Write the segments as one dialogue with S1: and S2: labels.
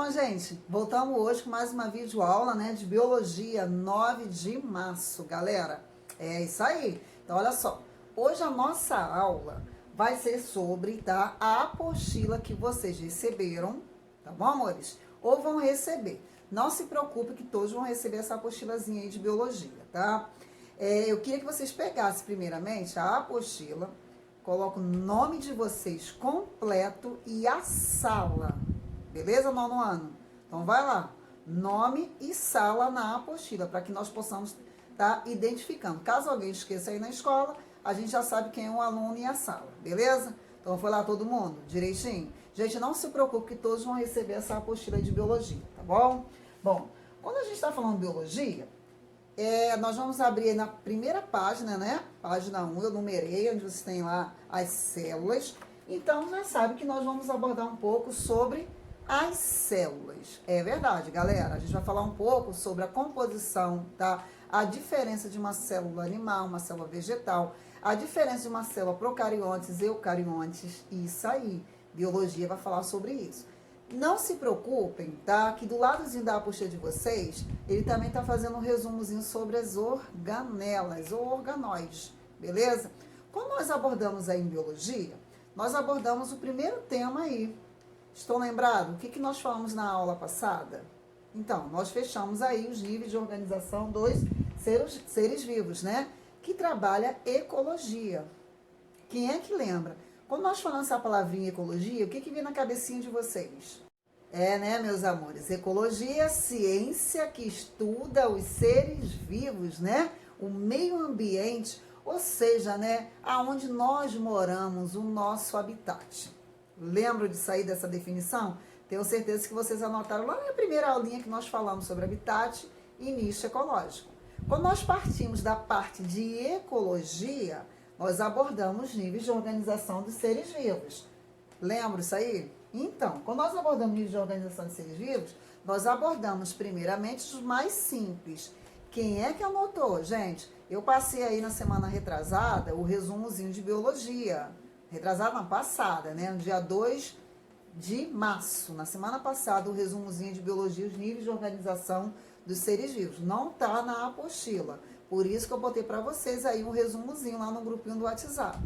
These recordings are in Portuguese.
S1: Bom, gente, voltamos hoje com mais uma videoaula, né, de Biologia, 9 de março, galera. É isso aí. Então, olha só. Hoje a nossa aula vai ser sobre, tá, a apostila que vocês receberam, tá bom, amores? Ou vão receber. Não se preocupe que todos vão receber essa apostilazinha aí de Biologia, tá? Eu queria que vocês pegassem, primeiramente, a apostila, coloquem o nome de vocês completo e a sala. Beleza, nono ano? Então, vai lá. Nome e sala na apostila, para que nós possamos estar identificando. Caso alguém esqueça aí na escola, a gente já sabe quem é o aluno e a sala. Beleza? Então, foi lá todo mundo? Direitinho? Gente, não se preocupe que todos vão receber essa apostila de biologia, tá bom? Bom, quando a gente está falando de biologia, nós vamos abrir na primeira página, né? Página 1, eu numerei, onde você tem lá as células. Então, já sabe que nós vamos abordar um pouco sobre as células. É verdade, galera. A gente vai falar um pouco sobre a composição, tá? A diferença de uma célula animal, uma célula vegetal, a diferença de uma célula procariontes e eucariontes, isso aí. Biologia vai falar sobre isso. Não se preocupem, tá? Que do ladozinho da apostila de vocês, ele também tá fazendo um resumozinho sobre as organelas ou organóides, beleza? Quando nós abordamos aí em biologia, nós abordamos o primeiro tema aí. Estão lembrados? O que nós falamos na aula passada? Então, nós fechamos aí os níveis de organização dos seres vivos, né? Que trabalha ecologia. Quem é que lembra? Quando nós falamos essa palavrinha ecologia, o que vem na cabecinha de vocês? Né, meus amores? Ecologia, ciência que estuda os seres vivos, né? O meio ambiente, ou seja, né? Aonde nós moramos, o nosso habitat. Lembram de sair dessa definição? Tenho certeza que vocês anotaram lá na primeira aulinha que nós falamos sobre habitat e nicho ecológico. Quando nós partimos da parte de ecologia, nós abordamos níveis de organização dos seres vivos. Lembra isso aí? Então, quando nós abordamos níveis de organização dos seres vivos, nós abordamos primeiramente os mais simples. Quem é que anotou, gente? Eu passei aí na semana retrasada o resumozinho de biologia. Retrasada na passada, né? No dia 2 de março. Na semana passada, o resumozinho de biologia, os níveis de organização dos seres vivos. Não tá na apostila. Por isso que eu botei para vocês aí um resumozinho lá no grupinho do WhatsApp.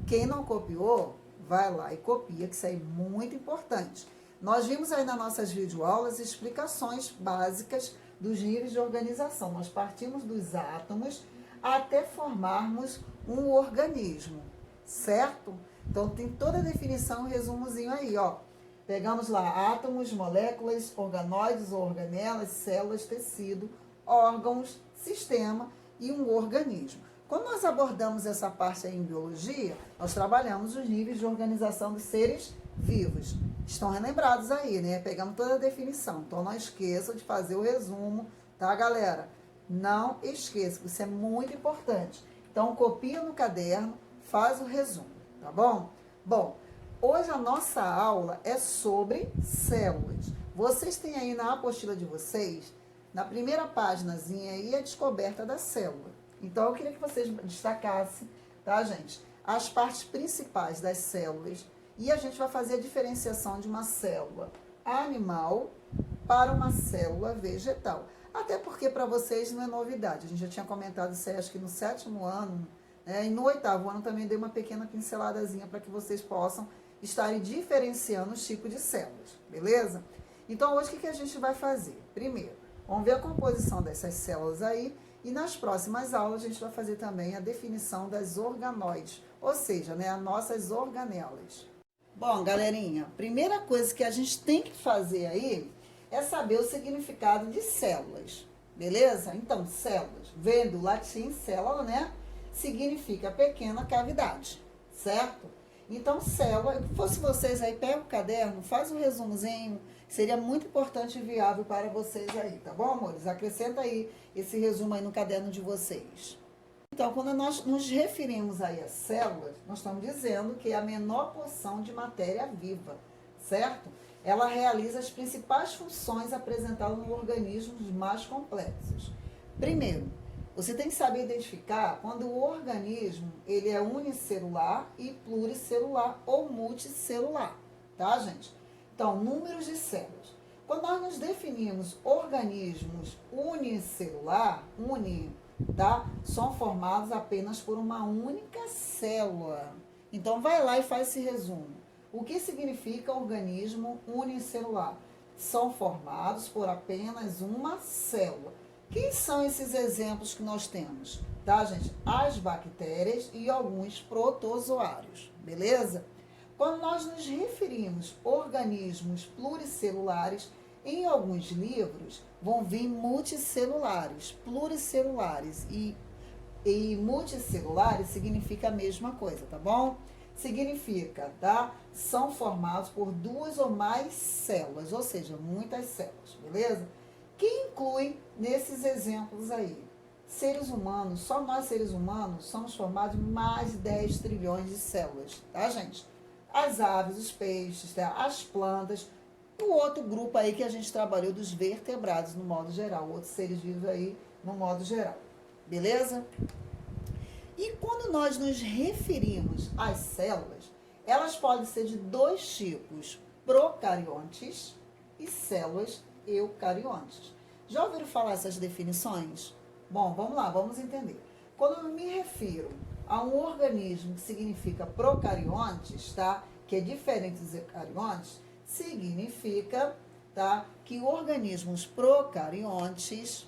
S1: Quem não copiou, vai lá e copia, que isso aí é muito importante. Nós vimos aí nas nossas videoaulas explicações básicas dos níveis de organização. Nós partimos dos átomos até formarmos um organismo, certo? Então, tem toda a definição, um resumozinho aí, ó. Pegamos lá átomos, moléculas, organóides ou organelas, células, tecido, órgãos, sistema e um organismo. Quando nós abordamos essa parte aí em biologia, nós trabalhamos os níveis de organização dos seres vivos. Estão relembrados aí, né? Pegamos toda a definição. Então, não esqueçam de fazer o resumo, tá, galera? Não esqueça, isso é muito importante. Então, copia no caderno, faz o resumo, tá bom? Bom, hoje a nossa aula é sobre células. Vocês têm aí na apostila de vocês, na primeira páginazinha aí, a descoberta da célula. Então, eu queria que vocês destacassem, tá, gente? As partes principais das células. E a gente vai fazer a diferenciação de uma célula animal para uma célula vegetal. Até porque para vocês não é novidade. A gente já tinha comentado isso aí, acho que no 7º ano, né? E no 8º ano também dei uma pequena pinceladazinha para que vocês possam estarem diferenciando os tipos de células, beleza? Então, hoje o que a gente vai fazer? Primeiro, vamos ver a composição dessas células aí e nas próximas aulas a gente vai fazer também a definição das organóides, ou seja, né, as nossas organelas. Bom, galerinha, primeira coisa que a gente tem que fazer aí é saber o significado de células, beleza? Então, células, vem do latim célula, né? Significa pequena cavidade, certo? Então, célula, se fosse vocês aí, pega o caderno, faz um resumozinho, seria muito importante e viável para vocês aí, tá bom, amores? Acrescenta aí esse resumo aí no caderno de vocês. Então, quando nós nos referimos aí às células, nós estamos dizendo que é a menor porção de matéria viva, certo? Ela realiza as principais funções apresentadas no organismo mais complexos. Primeiro, você tem que saber identificar quando o organismo ele é unicelular e pluricelular ou multicelular, tá, gente? Então, números de células. Quando nós nos definimos organismos unicelular, tá? São formados apenas por uma única célula. Então, vai lá e faz esse resumo. O que significa organismo unicelular? São formados por apenas uma célula. Quem são esses exemplos que nós temos? Tá, gente? As bactérias e alguns protozoários, beleza? Quando nós nos referimos a organismos pluricelulares, em alguns livros vão vir multicelulares, pluricelulares e multicelulares significa a mesma coisa, tá bom? Significa, tá? São formados por duas ou mais células, ou seja, muitas células, beleza? Que inclui nesses exemplos aí? Seres humanos, só nós seres humanos somos formados de mais de 10 trilhões de células, tá, gente? As aves, os peixes, tá? As plantas, o outro grupo aí que a gente trabalhou dos vertebrados no modo geral, outros seres vivos aí no modo geral, beleza? E quando nós nos referimos às células, elas podem ser de dois tipos, procariontes e células eucariontes. Já ouviram falar essas definições? Bom, vamos lá, vamos entender. Quando eu me refiro a um organismo que significa procariontes, tá? Que é diferente dos eucariontes, significa, tá? Que organismos procariontes,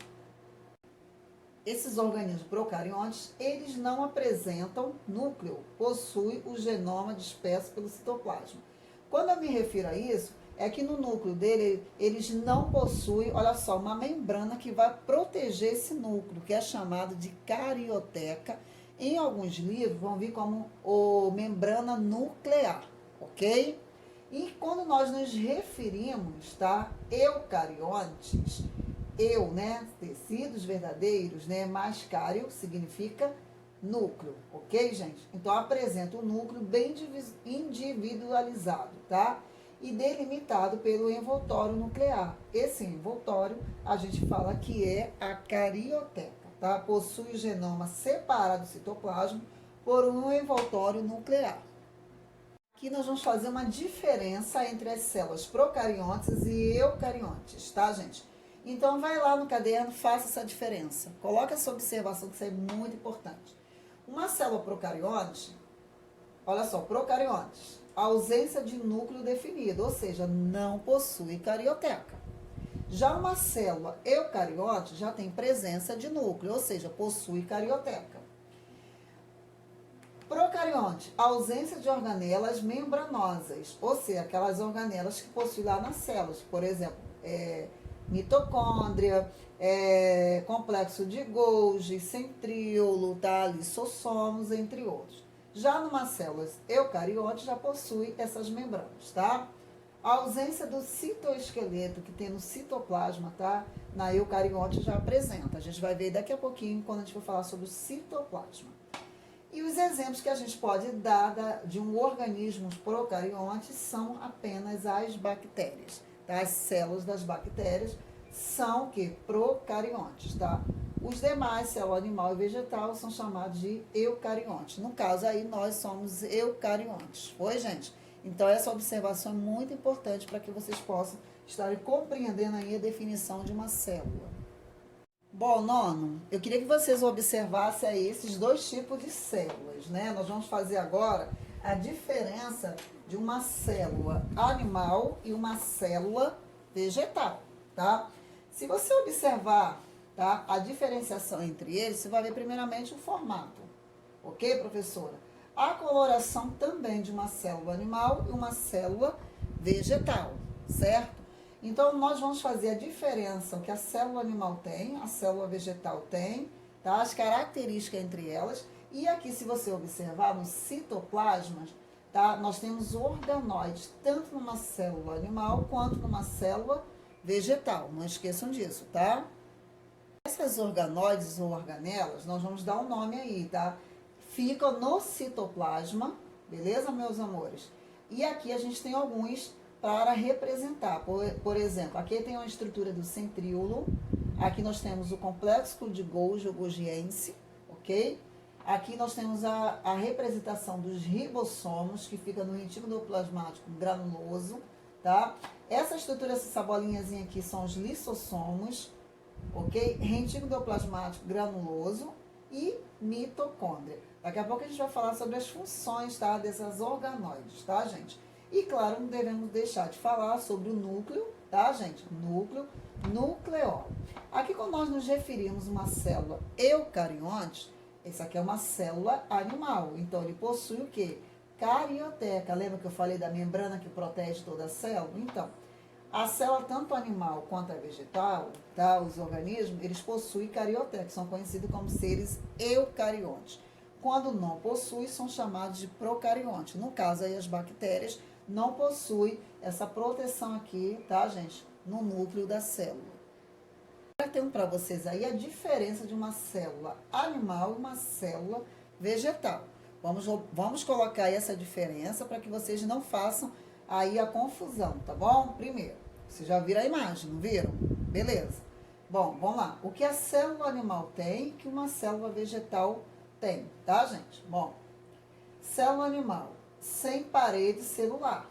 S1: esses organismos procariontes, eles não apresentam núcleo, possuem o genoma disperso pelo citoplasma. Quando eu me refiro a isso, é que no núcleo dele, eles não possuem, olha só, uma membrana que vai proteger esse núcleo, que é chamado de carioteca. Em alguns livros vão vir como membrana nuclear, ok? E quando nós nos referimos, tá, eucariontes, né, tecidos verdadeiros, né, mais cário significa núcleo, ok, gente? Então, apresenta um núcleo bem individualizado, tá? E delimitado pelo envoltório nuclear. Esse envoltório, a gente fala que é a carioteca, tá? Possui o genoma separado do citoplasma por um envoltório nuclear. Aqui nós vamos fazer uma diferença entre as células procariontes e eucariontes, tá, gente? Então, vai lá no caderno, faça essa diferença. Coloque essa observação, que isso é muito importante. Uma célula procarionte, olha só, procariontes, ausência de núcleo definido, ou seja, não possui carioteca. Já uma célula eucarionte já tem presença de núcleo, ou seja, possui carioteca. Procarionte, ausência de organelas membranosas, ou seja, aquelas organelas que possuem lá nas células, por exemplo, mitocôndria, complexo de Golgi, centríolo, tá? Lisossomos, entre outros. Já numa célula eucarionte já possui essas membranas, tá? A ausência do citoesqueleto que tem no citoplasma, tá? Na eucarionte já apresenta. A gente vai ver daqui a pouquinho quando a gente for falar sobre o citoplasma. E os exemplos que a gente pode dar de um organismo procarionte são apenas as bactérias, tá? As células das bactérias são que procariontes, tá? Os demais, célula animal e vegetal, são chamados de eucariontes. No caso aí, nós somos eucariontes. Foi, gente? Então, essa observação é muito importante para que vocês possam estar compreendendo aí a definição de uma célula. Bom, nono, eu queria que vocês observassem aí esses dois tipos de células, né? Nós vamos fazer agora a diferença de uma célula animal e uma célula vegetal, tá? Se você observar, tá, a diferenciação entre eles, você vai ver primeiramente o formato, ok, professora? A coloração também de uma célula animal e uma célula vegetal, certo? Então, nós vamos fazer a diferença que a célula animal tem, a célula vegetal tem, tá? As características entre elas. E aqui, se você observar, no citoplasma, tá? Nós temos organóides, tanto numa célula animal quanto numa célula vegetal. Não esqueçam disso, tá? Essas organóides ou organelas, nós vamos dar um nome aí, tá? Ficam no citoplasma, beleza, meus amores? E aqui a gente tem alguns para representar. Por exemplo, aqui tem uma estrutura do centríolo, aqui nós temos o complexo de Golgi ou Golgiense, ok? Aqui nós temos a representação dos ribossomos, que fica no retículo plasmático granuloso, tá? Essa estrutura, essa bolinhazinha aqui são os lissossomos, ok? Retículo plasmático granuloso e mitocôndria. Daqui a pouco a gente vai falar sobre as funções, tá, dessas organoides, tá, gente? E, claro, não devemos deixar de falar sobre o núcleo, tá, gente? Núcleo, nucleolo. Aqui, quando nós nos referimos a uma célula eucarionte, essa aqui é uma célula animal. Então, ele possui o quê? Carioteca. Lembra que eu falei da membrana que protege toda a célula? Então, a célula, tanto animal quanto a vegetal, tá, os organismos, eles possuem carioteca, são conhecidos como seres eucariontes. Quando não possuem, são chamados de procariontes. No caso aí, as bactérias não possuem essa proteção aqui, tá, gente, no núcleo da célula. Agora tem para vocês aí a diferença de uma célula animal e uma célula vegetal. Vamos colocar aí essa diferença para que vocês não façam aí a confusão, tá bom? Primeiro, vocês já viram a imagem, não viram? Beleza. Bom, vamos lá. O que a célula animal tem e que uma célula vegetal tem, tá, gente? Bom, célula animal sem parede celular,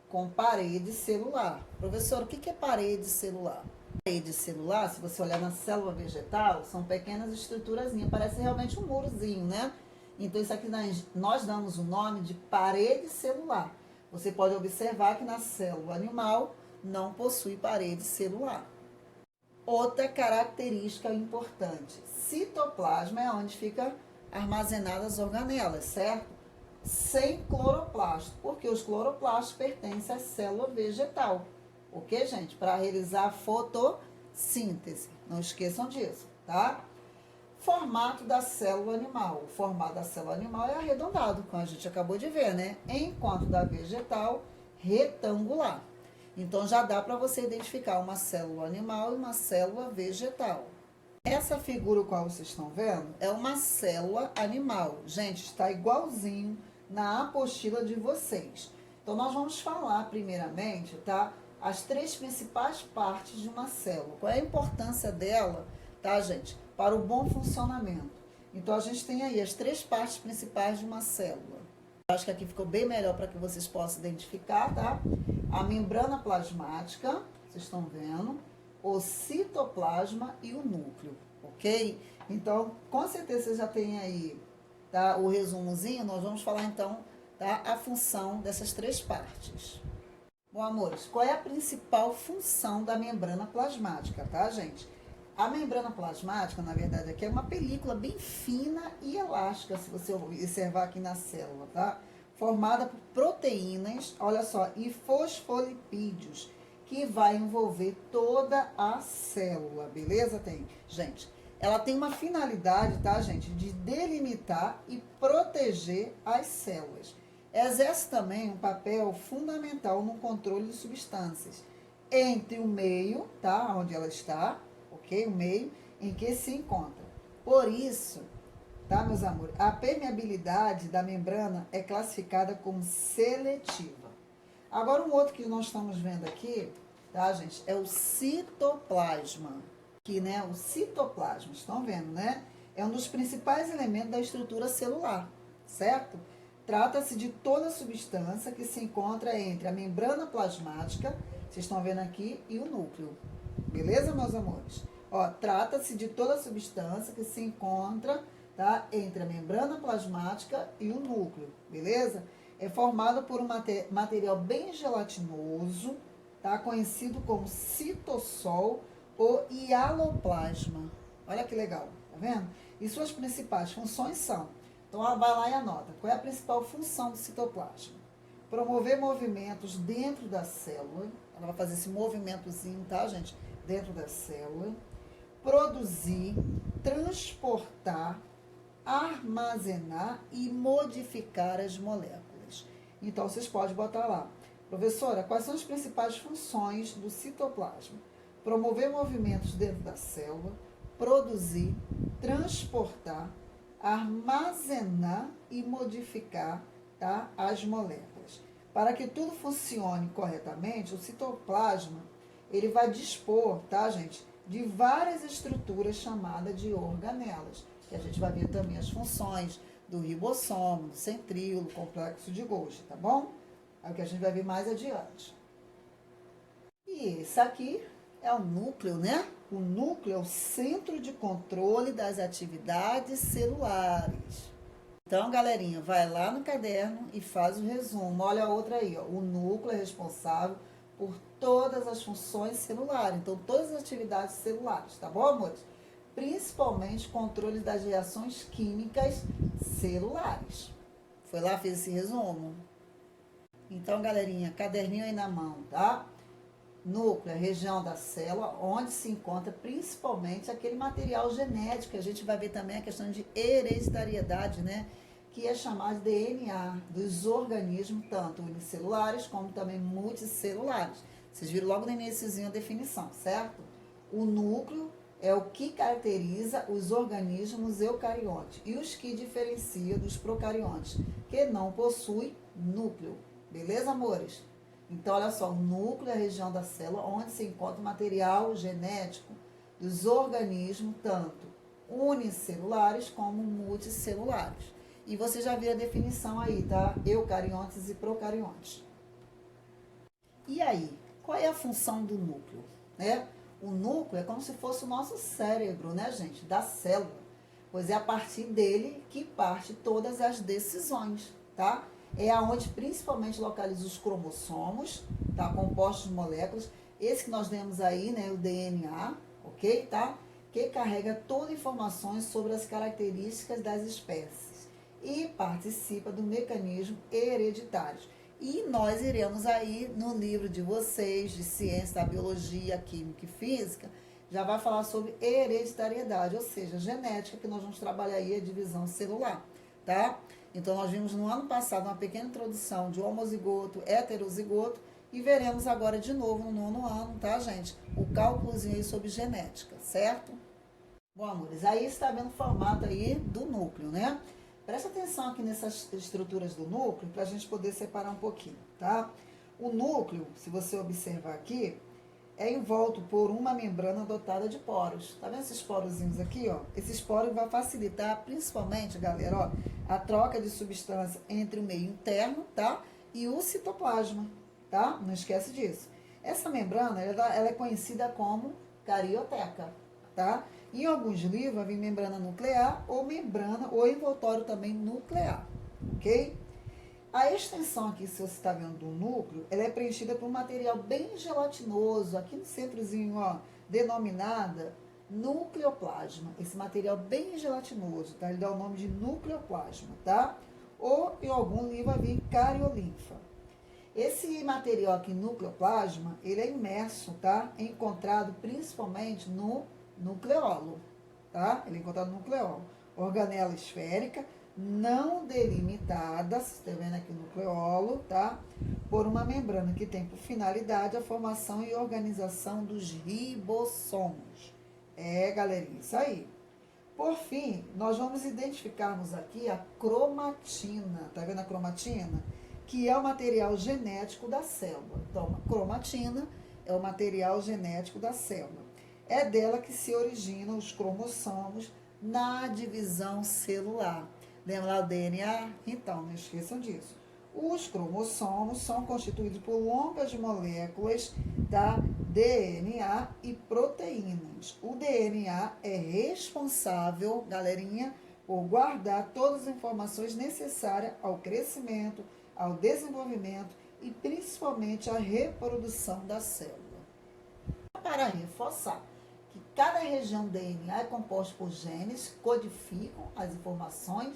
S1: com parede celular. Professor, o que é parede celular? Parede celular, se você olhar na célula vegetal, são pequenas estruturazinhas, parece realmente um murozinho, né? Então, isso aqui nós damos o nome de parede celular. Você pode observar que na célula animal não possui parede celular. Outra característica importante, citoplasma é onde fica armazenadas as organelas, certo? Sem cloroplasto, porque os cloroplastos pertencem à célula vegetal, ok, gente? Para realizar a fotossíntese, não esqueçam disso, tá? Formato da célula animal. O formato da célula animal é arredondado, como a gente acabou de ver, né? Enquanto da vegetal, retangular. Então, já dá para você identificar uma célula animal e uma célula vegetal. Essa figura qual vocês estão vendo é uma célula animal. Gente, está igualzinho na apostila de vocês. Então, nós vamos falar primeiramente, tá? As três principais partes de uma célula. Qual é a importância dela, tá, gente? Para o bom funcionamento. Então, a gente tem aí as três partes principais de uma célula. Acho que aqui ficou bem melhor para que vocês possam identificar, tá? A membrana plasmática, vocês estão vendo, o citoplasma e o núcleo, ok? Então, com certeza vocês já têm aí, tá, o resumozinho. Nós vamos falar, então, tá, a função dessas três partes. Bom, amores, qual é a principal função da membrana plasmática, tá, gente? A membrana plasmática, na verdade, aqui é uma película bem fina e elástica, se você observar aqui na célula, tá? Formada por proteínas, olha só, e fosfolipídios, que vai envolver toda a célula, beleza? Gente, ela tem uma finalidade, tá, gente? De delimitar e proteger as células. Exerce também um papel fundamental no controle de substâncias entre o meio, tá, onde ela está, ok? O meio em que se encontra. Por isso, tá, meus amores, a permeabilidade da membrana é classificada como seletiva. Agora, um outro que nós estamos vendo aqui, tá, gente, é o citoplasma. Aqui, né, o citoplasma, estão vendo, né? É um dos principais elementos da estrutura celular, certo? Trata-se de toda a substância que se encontra entre a membrana plasmática, vocês estão vendo aqui, e o núcleo. Beleza, meus amores? Ó, trata-se de toda a substância que se encontra, tá, entre a membrana plasmática e o núcleo, beleza? É formado por um material bem gelatinoso, tá, conhecido como citossol ou hialoplasma. Olha que legal, tá vendo? E suas principais funções são, então vai lá e anota, qual é a principal função do citoplasma? Promover movimentos dentro da célula, ela vai fazer esse movimentozinho, tá, gente? Dentro da célula. Produzir, transportar, armazenar e modificar as moléculas. Então, vocês podem botar lá. Professora, quais são as principais funções do citoplasma? Promover movimentos dentro da célula, produzir, transportar, armazenar e modificar, tá, as moléculas. Para que tudo funcione corretamente, o citoplasma, ele vai dispor, tá, gente, de várias estruturas chamadas de organelas, que a gente vai ver também as funções do ribossomo, do centríolo, complexo de Golgi, tá bom? É o que a gente vai ver mais adiante. E esse aqui é o núcleo, né? O núcleo é o centro de controle das atividades celulares. Então, galerinha, vai lá no caderno e faz o resumo. Olha a outra aí, ó. O núcleo é responsável por todas as funções celulares. Então, todas as atividades celulares, tá bom, amores? Principalmente controle das reações químicas celulares. Foi lá, fez esse resumo? Então, galerinha, caderninho aí na mão, tá? Núcleo, a região da célula, onde se encontra principalmente aquele material genético. A gente vai ver também a questão de hereditariedade, né? Que é chamado de DNA dos organismos, tanto unicelulares como também multicelulares. Vocês viram logo no iníciozinho a definição, certo? O núcleo é o que caracteriza os organismos eucariontes e os que diferencia dos procariontes, que não possuem núcleo. Beleza, amores? Então, olha só, o núcleo é a região da célula onde se encontra o material genético dos organismos, tanto unicelulares como multicelulares. E você já viu a definição aí, tá? Eucariontes e procariontes. E aí, qual é a função do núcleo? Né? O núcleo é como se fosse o nosso cérebro, né, gente? Da célula. Pois é a partir dele que parte todas as decisões, tá? É aonde principalmente localiza os cromossomos, tá? Compostos de moléculas. Esse que nós vemos aí, né? O DNA, ok? Tá? Que carrega todas as informações sobre as características das espécies e participa do mecanismo hereditário. E nós iremos aí no livro de vocês, de ciência da biologia, química e física, já vai falar sobre hereditariedade, ou seja, genética, que nós vamos trabalhar aí a divisão celular, tá? Então, nós vimos no ano passado uma pequena introdução de homozigoto, heterozigoto, e veremos agora de novo no nono ano, tá, gente? O cálculozinho aí sobre genética, certo? Bom, amores, aí está vendo o formato aí do núcleo, né? Presta atenção aqui nessas estruturas do núcleo para a gente poder separar um pouquinho, tá? O núcleo, se você observar aqui, é envolto por uma membrana dotada de poros. Tá vendo esses porozinhos aqui, ó? Esses poros vão facilitar, principalmente, galera, ó, a troca de substância entre o meio interno, tá? E o citoplasma, tá? Não esquece disso. Essa membrana, ela é conhecida como carioteca, tá? Em alguns livros, vai vir membrana nuclear ou membrana ou envoltório também nuclear, ok? A extensão aqui, se você está vendo do núcleo, ela é preenchida por um material bem gelatinoso, aqui no centrozinho, ó, denominada nucleoplasma. Esse material bem gelatinoso, tá? Ele dá o nome de nucleoplasma, tá? Ou em algum livro vai vir cariolinfa. Esse material aqui, nucleoplasma, ele é imerso, tá? É encontrado principalmente no nucleolo, tá? Ele é encontrado no nucleolo. Organela esférica, não delimitada, você está vendo aqui o nucleolo, tá? Por uma membrana que tem por finalidade a formação e organização dos ribossomos. É, galerinha, isso aí. Por fim, nós vamos identificarmos aqui a cromatina, tá vendo a cromatina? Que é o material genético da célula. Então, a cromatina é o material genético da célula. É dela que se originam os cromossomos na divisão celular. Lembra lá o DNA? Então, não esqueçam disso. Os cromossomos são constituídos por longas moléculas da DNA e proteínas. O DNA é responsável, galerinha, por guardar todas as informações necessárias ao crescimento, ao desenvolvimento e principalmente à reprodução da célula. Para reforçar que cada região do DNA é composta por genes que codificam as informações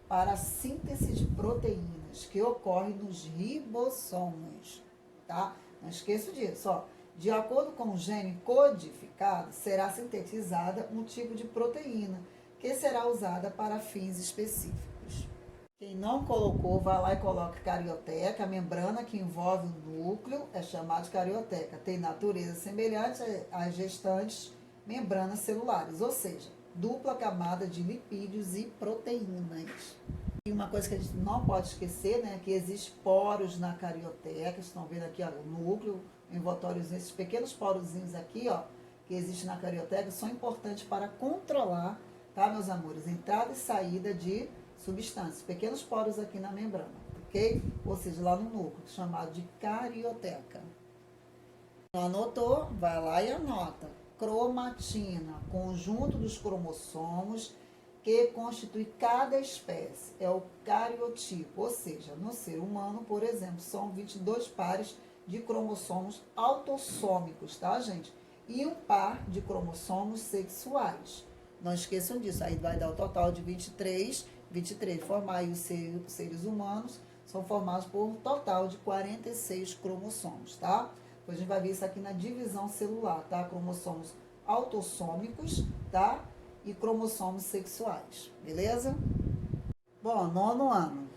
S1: para a síntese de proteínas que ocorre nos ribossomos, tá? Não esqueça disso, ó. De acordo com o gene codificado, será sintetizada um tipo de proteína que será usada para fins específicos. Quem não colocou, vai lá e coloca carioteca, a membrana que envolve o núcleo é chamada de carioteca. Tem natureza semelhante às restantes membranas celulares, ou seja, dupla camada de lipídios e proteínas. E uma coisa que a gente não pode esquecer, né, que existe poros na carioteca, vocês estão vendo aqui, ó, o núcleo, envoltórios, esses pequenos porozinhos aqui, ó, que existem na carioteca, são importantes para controlar, tá, meus amores, entrada e saída de substâncias, pequenos poros aqui na membrana, ok? Ou seja, lá no núcleo, chamado de carioteca. Não anotou? Vai lá e anota. Cromatina, conjunto dos cromossomos que constitui cada espécie. É o cariotipo, ou seja, no ser humano, por exemplo, são 22 pares de cromossomos autossômicos, tá, gente? E um par de cromossomos sexuais. Não esqueçam disso, aí vai dar o total de 23. Formar aí os seres humanos são formados por um total de 46 cromossomos, tá? Depois a gente vai ver isso aqui na divisão celular, tá? Cromossomos autossômicos, tá? E cromossomos sexuais, beleza? Bom, nono ano.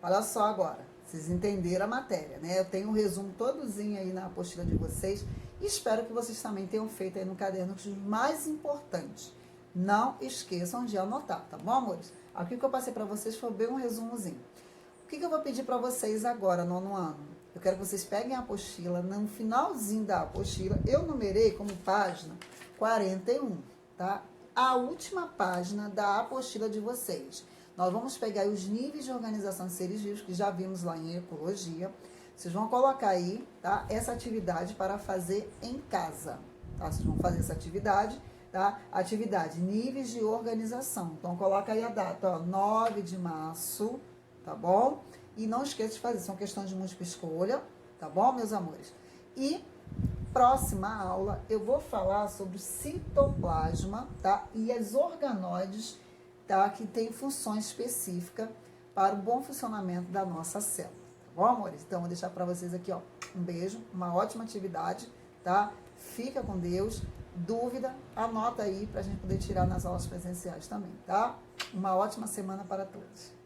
S1: Olha só agora, vocês entenderam a matéria, né? Eu tenho um resumo todozinho aí na apostila de vocês e espero que vocês também tenham feito aí no caderno os mais importantes. Não esqueçam de anotar, tá bom, amores? Aqui que eu passei para vocês foi bem um resumozinho. O que eu vou pedir para vocês agora, nono ano? Eu quero que vocês peguem a apostila, no finalzinho da apostila, eu numerei como página 41, tá? A última página da apostila de vocês. Nós vamos pegar os níveis de organização de seres vivos, que já vimos lá em ecologia. Vocês vão colocar aí, tá? Essa atividade para fazer em casa, tá? Vocês vão fazer essa atividade, tá? Atividade, níveis de organização. Então, coloca aí a data, ó, 9 de março, tá bom? E não esqueça de fazer, são questões de múltipla escolha, tá bom, meus amores? E próxima aula eu vou falar sobre o citoplasma, tá? E as organoides, tá? Que tem funções específicas para o bom funcionamento da nossa célula, tá bom, amores? Então, vou deixar para vocês aqui, ó, um beijo, uma ótima atividade, tá? Fica com Deus. Dúvida, anota aí para a gente poder tirar nas aulas presenciais também, tá? Uma ótima semana para todos.